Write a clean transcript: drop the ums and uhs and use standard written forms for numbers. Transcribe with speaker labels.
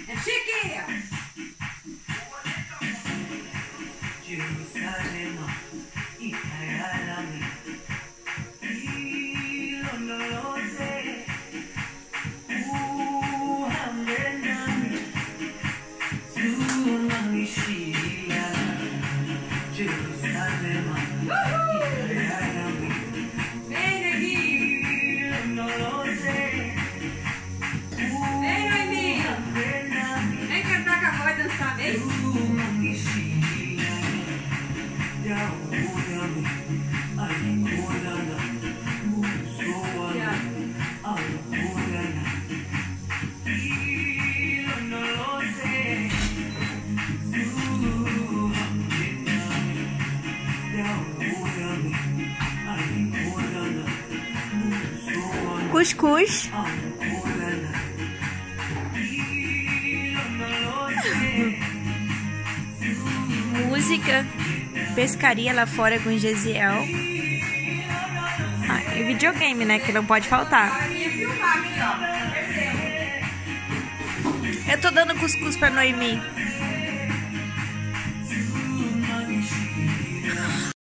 Speaker 1: É chiquinha.
Speaker 2: JERUZALEMA
Speaker 3: Cuscuz. Música. Pescaria lá fora com Gesiel. E videogame, né? Que não pode faltar. Eu tô dando cuscuz pra Noemi.